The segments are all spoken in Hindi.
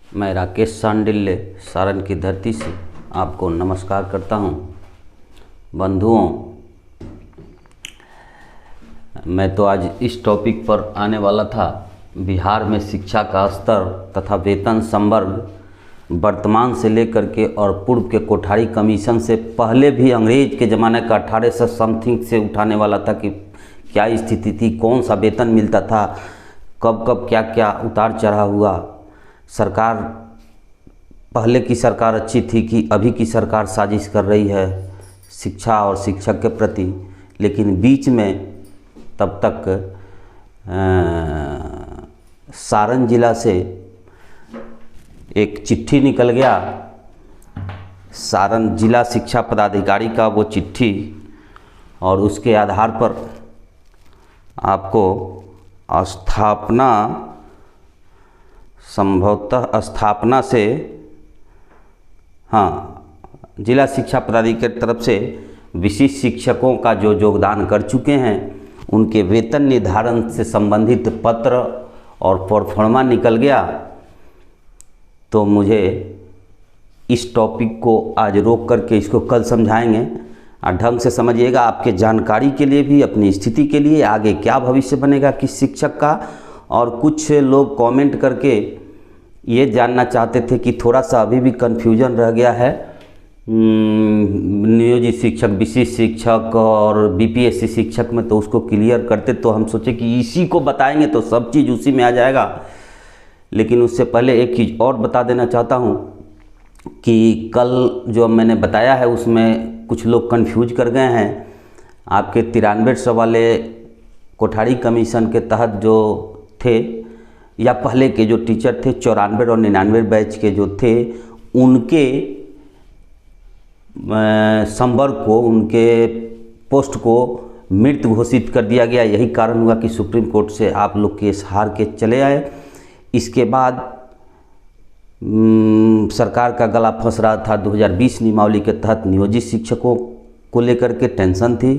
मैं राकेश सांडिल्य सारण की धरती से आपको नमस्कार करता हूं। बंधुओं, मैं तो आज इस टॉपिक पर आने वाला था। बिहार में शिक्षा का स्तर तथा वेतन संवर्ग वर्तमान से लेकर के और पूर्व के कोठारी कमीशन से पहले भी अंग्रेज के ज़माने का 1800 समथिंग से उठाने वाला था कि क्या स्थिति थी, कौन सा वेतन मिलता था, कब कब क्या क्या उतार चढ़ाव हुआ। सरकार पहले की सरकार अच्छी थी कि अभी की सरकार साजिश कर रही है शिक्षा और शिक्षक के प्रति। लेकिन बीच में तब तक सारण जिला से एक चिट्ठी निकल गया, सारण जिला शिक्षा पदाधिकारी का वो चिट्ठी, और उसके आधार पर आपको संभवतः स्थापना से जिला शिक्षा पदाधिकारी की तरफ से विशिष्ट शिक्षकों का जो योगदान कर चुके हैं उनके वेतन निर्धारण से संबंधित पत्र और प्रोफार्मा निकल गया। तो मुझे इस टॉपिक को आज रोक करके इसको कल समझाएंगे और ढंग से समझिएगा, आपके जानकारी के लिए भी, अपनी स्थिति के लिए, आगे क्या भविष्य बनेगा किस शिक्षक का। और कुछ लोग कमेंट करके ये जानना चाहते थे कि थोड़ा सा अभी भी कन्फ्यूजन रह गया है नियोजित शिक्षक, विशिष्ट शिक्षक और बीपीएससी शिक्षक में, तो उसको क्लियर करते। तो हम सोचे कि इसी को बताएंगे तो सब चीज़ उसी में आ जाएगा। लेकिन उससे पहले एक चीज़ और बता देना चाहता हूँ कि कल जो मैंने बताया है उसमें कुछ लोग कंफ्यूज कर गए हैं। आपके 9300 वाले कोठारी कमीशन के तहत जो थे, या पहले के जो टीचर थे 94 और 99 बैच के जो थे, उनके संवर्ग को, उनके पोस्ट को मृत घोषित कर दिया गया। यही कारण हुआ कि सुप्रीम कोर्ट से आप लोग केस हार के चले आए। इसके बाद सरकार का गला फंस रहा था। 2020 नियमावली के तहत नियोजित शिक्षकों को लेकर के टेंशन थी,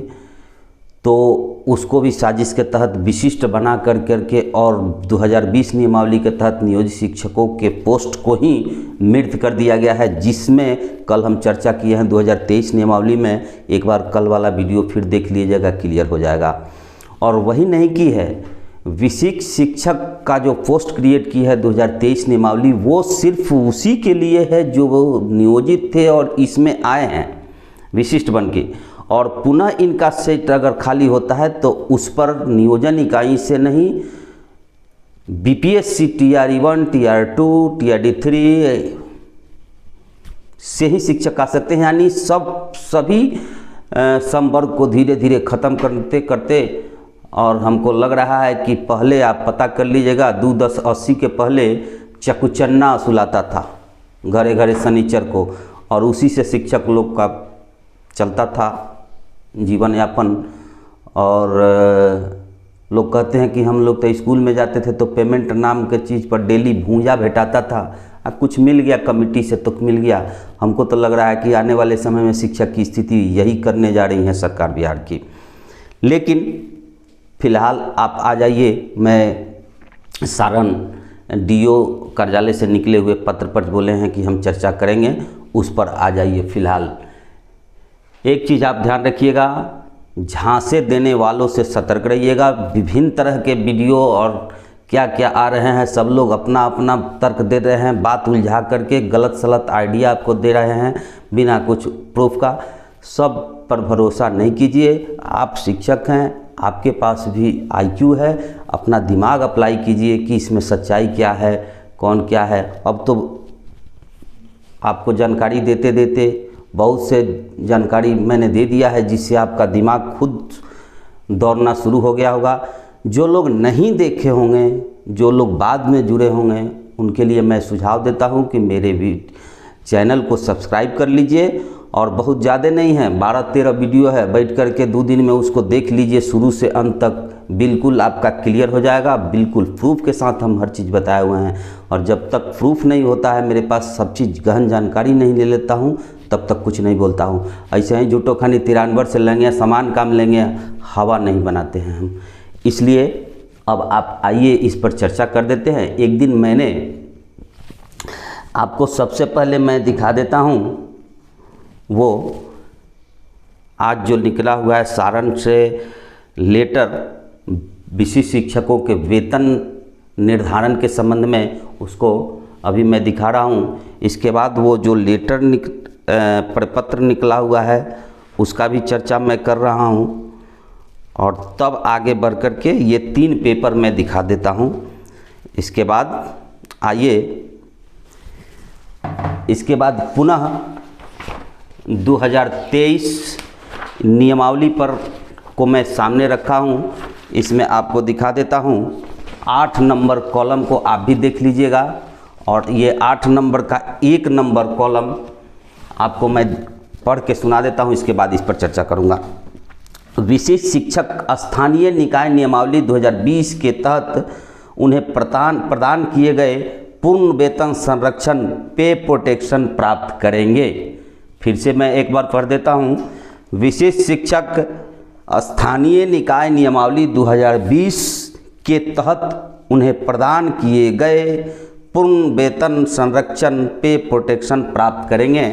तो उसको भी साजिश के तहत विशिष्ट बना करके और 2020 नियमावली के तहत नियोजित शिक्षकों के पोस्ट को ही मृत कर दिया गया है, जिसमें कल हम चर्चा किए हैं 2023 नियमावली में। एक बार कल वाला वीडियो फिर देख लीजिएगा, क्लियर हो जाएगा। और वही नहीं की है, विशिष्ट शिक्षक का जो पोस्ट क्रिएट की है 2023 नियमावली, वो सिर्फ उसी के लिए है जो वो नियोजित थे और इसमें आए हैं विशिष्ट बन के। और पुनः इनका सीट अगर खाली होता है तो उस पर नियोजन इकाई से नहीं, बीपीएससी TRE1, TR2, TRD3 से ही शिक्षक आ सकते हैं। यानी सभी संवर्ग को धीरे धीरे ख़त्म करते करते, और हमको लग रहा है कि पहले आप पता कर लीजिएगा 2/10/80 के पहले चकुचन्ना सुलाता था घरे घरे शनिचर को, और उसी से शिक्षक लोग का चलता था जीवन यापन। और लोग कहते हैं कि हम लोग तो स्कूल में जाते थे तो पेमेंट नाम के चीज़ पर डेली भूंजा भेटाता था। अब कुछ मिल गया कमिटी से तो मिल गया। हमको तो लग रहा है कि आने वाले समय में शिक्षक की स्थिति यही करने जा रही है सरकार बिहार की। लेकिन फिलहाल आप आ जाइए, मैं सारण DO कार्यालय से निकले हुए पत्र पर बोले हैं कि हम चर्चा करेंगे, उस पर आ जाइए। फिलहाल एक चीज़ आप ध्यान रखिएगा, झांसे देने वालों से सतर्क रहिएगा। विभिन्न तरह के वीडियो और क्या क्या आ रहे हैं, सब लोग अपना अपना तर्क दे रहे हैं, बात उलझा करके गलत सलत आइडिया आपको दे रहे हैं बिना कुछ प्रूफ का। सब पर भरोसा नहीं कीजिए। आप शिक्षक हैं, आपके पास भी IQ है, अपना दिमाग अप्लाई कीजिए कि इसमें सच्चाई क्या है, कौन क्या है। अब तो आपको जानकारी देते देते बहुत से जानकारी मैंने दे दिया है, जिससे आपका दिमाग खुद दौड़ना शुरू हो गया होगा। जो लोग नहीं देखे होंगे, जो लोग बाद में जुड़े होंगे, उनके लिए मैं सुझाव देता हूं कि मेरे भी चैनल को सब्सक्राइब कर लीजिए। और बहुत ज़्यादा नहीं है, 12-13 वीडियो है, बैठ कर के 2 दिन में उसको देख लीजिए शुरू से अंत तक, बिल्कुल आपका क्लियर हो जाएगा। बिल्कुल प्रूफ के साथ हम हर चीज़ बताए हुए हैं। और जब तक प्रूफ नहीं होता है, मेरे पास सब चीज़ गहन जानकारी नहीं ले लेता हूँ, तब तक कुछ नहीं बोलता हूँ। ऐसे ही झूठो खानी 93 से लेंगे, समान काम लेंगे, हवा नहीं बनाते हैं हम। इसलिए अब आप आइए इस पर चर्चा कर देते हैं। एक दिन मैंने आपको सबसे पहले मैं दिखा देता हूँ वो आज जो निकला हुआ है सारण से लेटर विशिष्ट शिक्षकों के वेतन निर्धारण के संबंध में, उसको अभी मैं दिखा रहा हूँ। इसके बाद वो जो लेटर प्रपत्र निकला हुआ है उसका भी चर्चा मैं कर रहा हूँ, और तब आगे बढ़ कर के ये 3 पेपर मैं दिखा देता हूँ। इसके बाद आइए, इसके बाद पुनः 2023 नियमावली पर को मैं सामने रखा हूँ, इसमें आपको दिखा देता हूँ। 8 नंबर कॉलम को आप भी देख लीजिएगा, और ये 8 नंबर का 1 नंबर कॉलम आपको मैं पढ़ के सुना देता हूँ, इसके बाद इस पर चर्चा करूँगा। विशिष्ट शिक्षक स्थानीय निकाय नियमावली 2020 के तहत उन्हें प्रदान किए गए पूर्ण वेतन संरक्षण पे प्रोटेक्शन प्राप्त करेंगे। फिर से मैं एक बार पढ़ देता हूँ। विशिष्ट शिक्षक स्थानीय निकाय नियमावली 2020 के तहत उन्हें प्रदान किए गए पूर्ण वेतन संरक्षण पे प्रोटेक्शन प्राप्त करेंगे।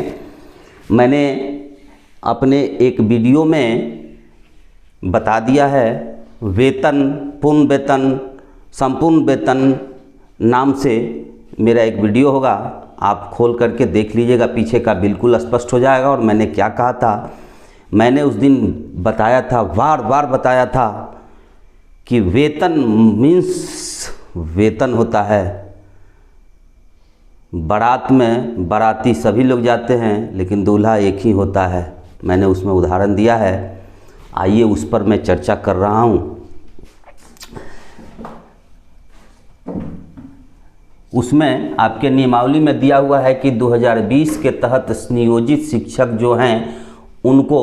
मैंने अपने एक वीडियो में बता दिया है, वेतन, पूर्ण वेतन, संपूर्ण वेतन नाम से मेरा एक वीडियो होगा, आप खोल करके देख लीजिएगा, पीछे का बिल्कुल स्पष्ट हो जाएगा। और मैंने क्या कहा था, मैंने उस दिन बताया था, बार बार बताया था कि वेतन मीन्स वेतन होता है। बारात में बाराती सभी लोग जाते हैं, लेकिन दूल्हा एक ही होता है। मैंने उसमें उदाहरण दिया है, आइए उस पर मैं चर्चा कर रहा हूँ। उसमें आपके नियमावली में दिया हुआ है कि 2020 के तहत नियोजित शिक्षक जो हैं उनको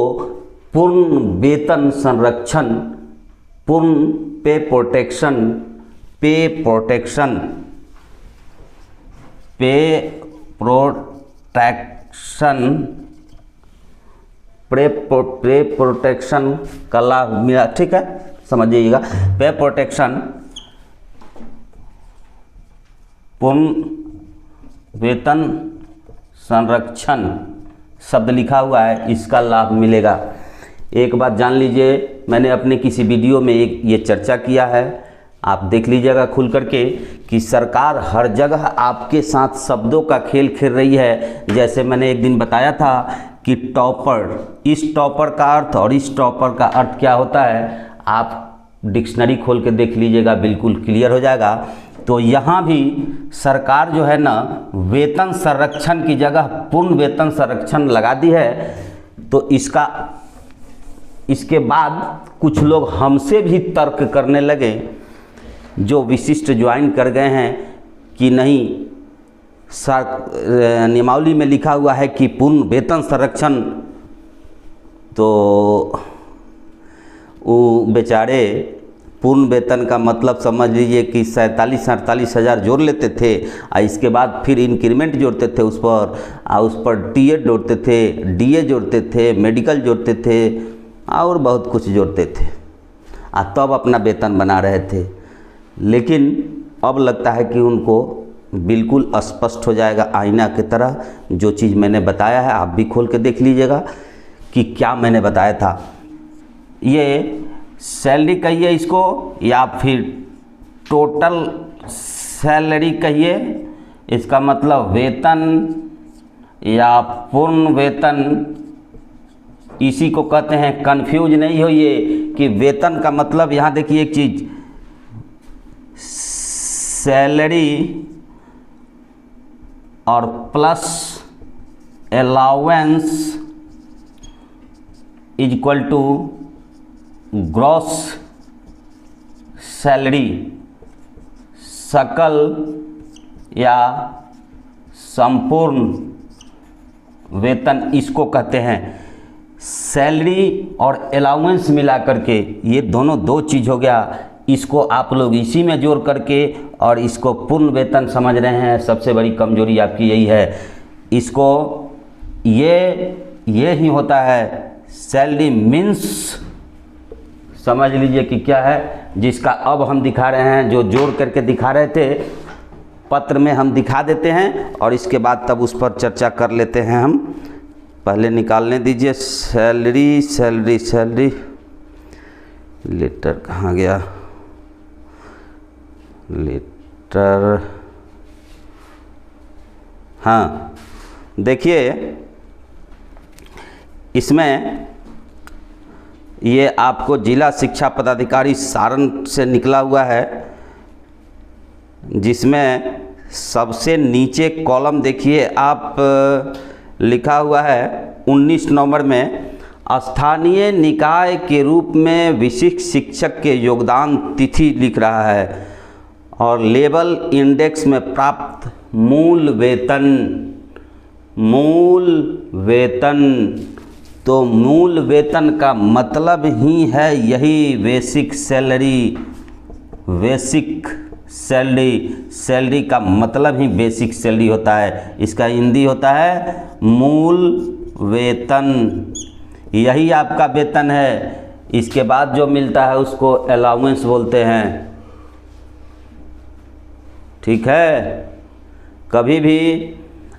पूर्ण वेतन संरक्षण, पूर्ण पे प्रोटेक्शन का लाभ मिला। ठीक है, समझिएगा, पे प्रोटेक्शन, पूर्ण वेतन संरक्षण शब्द लिखा हुआ है, इसका लाभ मिलेगा। एक बात जान लीजिए, मैंने अपने किसी वीडियो में ये चर्चा किया है, आप देख लीजिएगा खुल करके, कि सरकार हर जगह आपके साथ शब्दों का खेल खेल रही है। जैसे मैंने एक दिन बताया था कि टॉपर, इस टॉपर का अर्थ और इस टॉपर का अर्थ क्या होता है, आप डिक्शनरी खोल के देख लीजिएगा, बिल्कुल क्लियर हो जाएगा। तो यहाँ भी सरकार जो है ना, वेतन संरक्षण की जगह पूर्ण वेतन संरक्षण लगा दी है। तो इसके बाद कुछ लोग हमसे भी तर्क करने लगे, जो विशिष्ट ज्वाइन कर गए हैं, कि नहीं, नियमावली में लिखा हुआ है कि पूर्ण वेतन संरक्षण। तो वो बेचारे पूर्ण वेतन का मतलब समझ लीजिए कि 47-48 हज़ार जोड़ लेते थे, और इसके बाद फिर इंक्रीमेंट जोड़ते थे उस पर, और उस पर टीए जोड़ते थे, डीए जोड़ते थे, मेडिकल जोड़ते थे, और बहुत कुछ जोड़ते थे, और तब अपना वेतन बना रहे थे। लेकिन अब लगता है कि उनको बिल्कुल स्पष्ट हो जाएगा आईना की तरह। जो चीज़ मैंने बताया है आप भी खोल के देख लीजिएगा कि क्या मैंने बताया था। ये सैलरी कहिए इसको, या फिर टोटल सैलरी कहिए, इसका मतलब वेतन या पूर्ण वेतन, इसी को कहते हैं। कंफ्यूज नहीं होइए कि वेतन का मतलब, यहाँ देखिए एक चीज़, सैलरी और plus allowance is equal to gross salary, सकल या संपूर्ण वेतन इसको कहते हैं। सैलरी और अलाउंस मिला करके ये दोनों दो चीज़ हो गया। इसको आप लोग इसी में जोड़ करके और इसको पूर्ण वेतन समझ रहे हैं। सबसे बड़ी कमजोरी आपकी यही है। इसको ये ही होता है। सैलरी मीन्स समझ लीजिए कि क्या है, जिसका अब हम दिखा रहे हैं, जो जोड़ करके दिखा रहे थे पत्र में हम दिखा देते हैं और इसके बाद तब उस पर चर्चा कर लेते हैं हम। पहले निकालने दीजिए सैलरी सैलरी सैलरी, लेटर कहाँ गया, लेटर, हाँ देखिए इसमें ये आपको जिला शिक्षा पदाधिकारी सारण से निकला हुआ है, जिसमें सबसे नीचे कॉलम देखिए आप, लिखा हुआ है 19 नंबर में, स्थानीय निकाय के रूप में विशिष्ट शिक्षक के योगदान तिथि लिख रहा है और लेवल इंडेक्स में प्राप्त मूल वेतन, मूल वेतन, तो मूल वेतन का मतलब ही है यही basic salary, basic salary, salary का मतलब ही बेसिक सैलरी होता है, इसका हिंदी होता है मूल वेतन, यही आपका वेतन है। इसके बाद जो मिलता है उसको अलाउंस बोलते हैं, ठीक है। कभी भी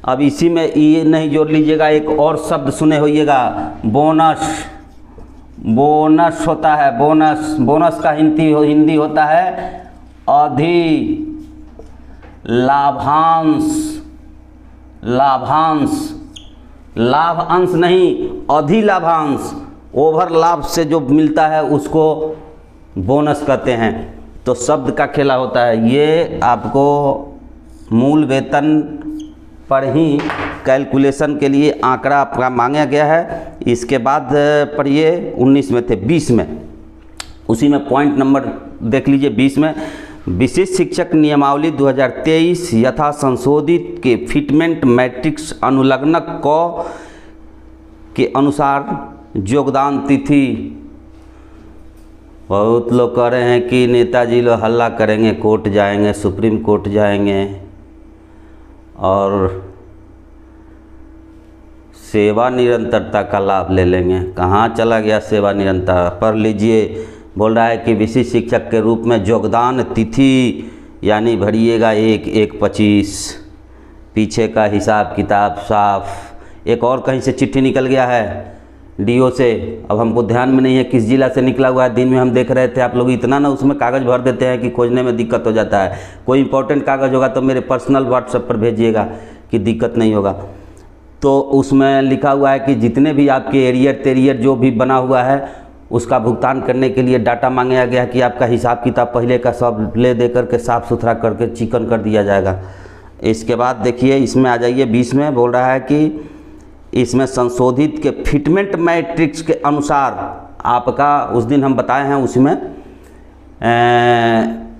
अब इसी में ये नहीं जोड़ लीजिएगा, एक और शब्द सुने होइएगा, बोनस, बोनस होता है, बोनस, बोनस का हिंदी होता है अधि लाभांश, लाभांश, लाभ अंश नहीं, अधि लाभांश, ओवर लाभ से जो मिलता है उसको बोनस कहते हैं। तो शब्द का खेला होता है, ये आपको मूल वेतन पर ही कैलकुलेशन के लिए आंकड़ा आपका मांगा गया है। इसके बाद पढ़िए 19 में थे, 20 में, उसी में पॉइंट नंबर देख लीजिए 20 में, विशिष्ट शिक्षक नियमावली 2023 यथा संशोधित के फिटमेंट मैट्रिक्स अनुलग्नक क के अनुसार योगदान तिथि। बहुत लोग कह रहे हैं कि नेताजी लोग हल्ला करेंगे, कोर्ट जाएंगे, सुप्रीम कोर्ट जाएंगे और सेवा निरंतरता का लाभ ले लेंगे। कहाँ चला गया सेवा निरंतरता? पढ़ लीजिए, बोल रहा है कि विशिष्ट शिक्षक के रूप में योगदान तिथि यानी भरिएगा 1/1/25, पीछे का हिसाब किताब साफ। एक और कहीं से चिट्ठी निकल गया है डीओ से, अब हमको ध्यान में नहीं है किस जिला से निकला हुआ है, दिन में हम देख रहे थे। आप लोग इतना ना उसमें कागज़ भर देते हैं कि खोजने में दिक्कत हो जाता है। कोई इंपॉर्टेंट कागज़ होगा तो मेरे पर्सनल व्हाट्सएप पर भेजिएगा कि दिक्कत नहीं होगा। तो उसमें लिखा हुआ है कि जितने भी आपके एरियर तेरियर जो भी बना हुआ है उसका भुगतान करने के लिए डाटा मांगा गया कि आपका हिसाब किताब पहले का सब ले दे करके साफ़ सुथरा करके चिकन कर दिया जाएगा। इसके बाद देखिए इसमें आ जाइए 20 में, बोल रहा है कि इसमें संशोधित के फिटमेंट मैट्रिक्स के अनुसार आपका, उस दिन हम बताए हैं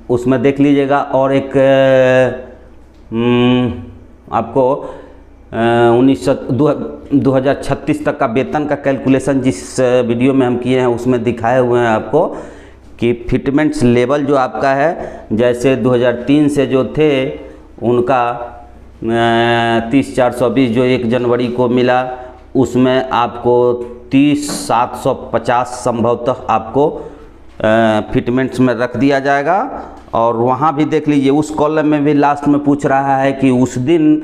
उसमें देख लीजिएगा। और एक आपको 2036 तक का वेतन का कैलकुलेशन जिस वीडियो में हम किए हैं उसमें दिखाए हुए हैं आपको कि फिटमेंट्स लेवल जो आपका है, जैसे 2003 से जो थे उनका 30,420 जो 1 जनवरी को मिला, उसमें आपको 30,750 संभवतः आपको फिटमेंट्स में रख दिया जाएगा। और वहाँ भी देख लीजिए उस कॉलम में भी लास्ट में पूछ रहा है कि उस दिन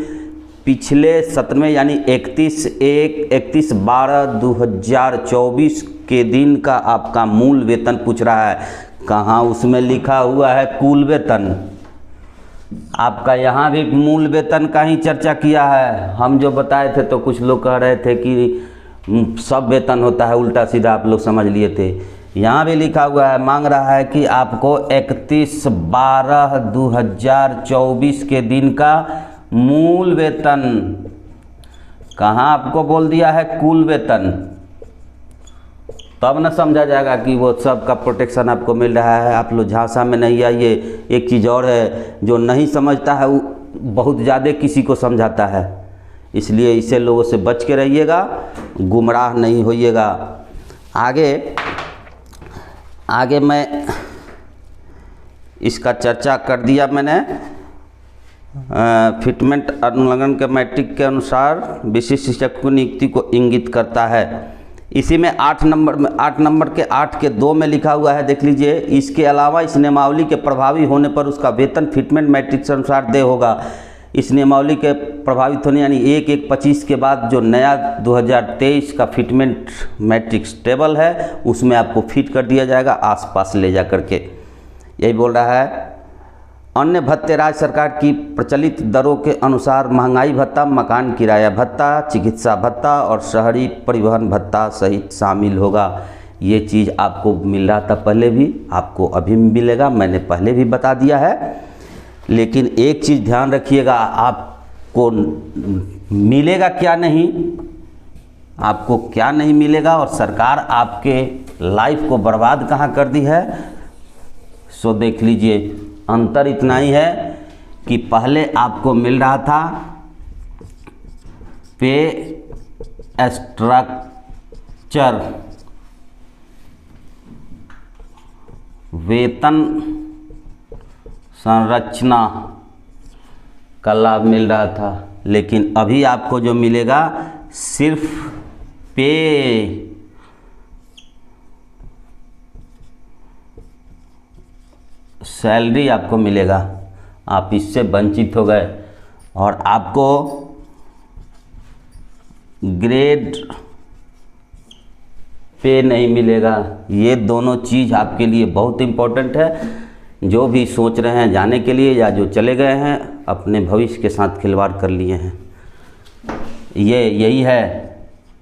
पिछले सत्र में यानी 31/12/2024 के दिन का आपका मूल वेतन पूछ रहा है। कहाँ उसमें लिखा हुआ है कुल वेतन? आपका यहाँ भी मूल वेतन का ही चर्चा किया है। हम जो बताए थे तो कुछ लोग कह रहे थे कि सब वेतन होता है, उल्टा सीधा आप लोग समझ लिए थे। यहाँ भी लिखा हुआ है, मांग रहा है कि आपको 31/12/2024 के दिन का मूल वेतन। कहाँ आपको बोल दिया है कुल वेतन? तब न समझा जाएगा कि वो सब का प्रोटेक्शन आपको मिल रहा है। आप लोग झांसा में नहीं आइए। एक चीज़ और है, जो नहीं समझता है वो बहुत ज़्यादा किसी को समझाता है, इसलिए इसे लोगों से बच के रहिएगा, गुमराह नहीं होइएगा। आगे मैं इसका चर्चा कर दिया मैंने। फिटमेंट अनुलग्न के मैट्रिक के अनुसार विशिष्ट शिक्षक की नियुक्ति को इंगित करता है। इसी में 8 नंबर के 8 के 2 में लिखा हुआ है, देख लीजिए। इसके अलावा इस नियमावली के प्रभावी होने पर उसका वेतन फिटमेंट मैट्रिक्स अनुसार देय होगा। इस नियमावली के प्रभावित होने यानी 1/1/25 के बाद जो नया 2023 का फिटमेंट मैट्रिक्स टेबल है उसमें आपको फिट कर दिया जाएगा आसपास ले जा करके। यही बोल रहा है। अन्य भत्ते राज्य सरकार की प्रचलित दरों के अनुसार महंगाई भत्ता, मकान किराया भत्ता, चिकित्सा भत्ता और शहरी परिवहन भत्ता सहित शामिल होगा। ये चीज़ आपको मिल रहा था पहले भी, आपको अभी मिलेगा, मैंने पहले भी बता दिया है। लेकिन एक चीज़ ध्यान रखिएगा, आपको मिलेगा क्या नहीं, आपको क्या नहीं मिलेगा और सरकार आपके लाइफ को बर्बाद कहाँ कर दी है। सो देख लीजिए, अंतर इतना ही है कि पहले आपको मिल रहा था पे स्ट्रक्चर, वेतन संरचना का लाभ मिल रहा था, लेकिन अभी आपको जो मिलेगा सिर्फ पे सैलरी आपको मिलेगा। आप इससे वंचित हो गए और आपको ग्रेड पे नहीं मिलेगा। ये दोनों चीज़ आपके लिए बहुत इम्पोर्टेंट है। जो भी सोच रहे हैं जाने के लिए या जो चले गए हैं अपने भविष्य के साथ खिलवाड़ कर लिए हैं। ये यही है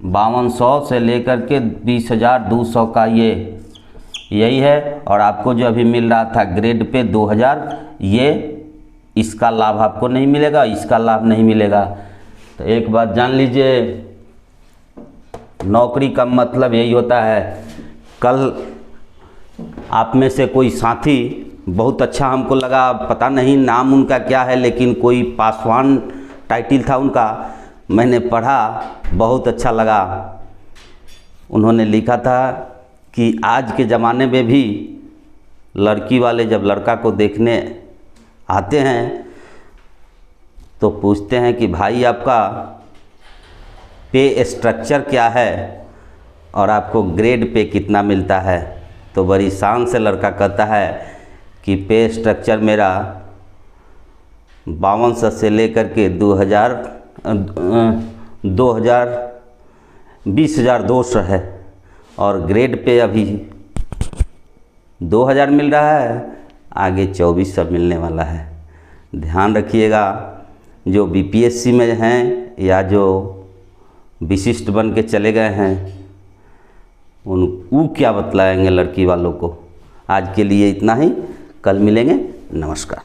5200 से लेकर के 20,200 का यही है। और आपको जो अभी मिल रहा था ग्रेड पे 2000, ये इसका लाभ आपको नहीं मिलेगा, इसका लाभ नहीं मिलेगा। तो एक बात जान लीजिए, नौकरी का मतलब यही होता है। कल आप में से कोई साथी बहुत अच्छा हमको लगा, पता नहीं नाम उनका क्या है, लेकिन कोई पासवान टाइटल था उनका, मैंने पढ़ा बहुत अच्छा लगा। उन्होंने लिखा था कि आज के ज़माने में भी लड़की वाले जब लड़का को देखने आते हैं तो पूछते हैं कि भाई आपका पे स्ट्रक्चर क्या है और आपको ग्रेड पे कितना मिलता है। तो बड़ी शान से लड़का कहता है कि पे स्ट्रक्चर मेरा 5200 से लेकर के 20,200 है और ग्रेड पे अभी 2000 मिल रहा है, आगे 2400 मिलने वाला है। ध्यान रखिएगा, जो बीपीएससी में हैं या जो विशिष्ट बन के चले गए हैं वो क्या बतलाएंगे लड़की वालों को। आज के लिए इतना ही, कल मिलेंगे। नमस्कार।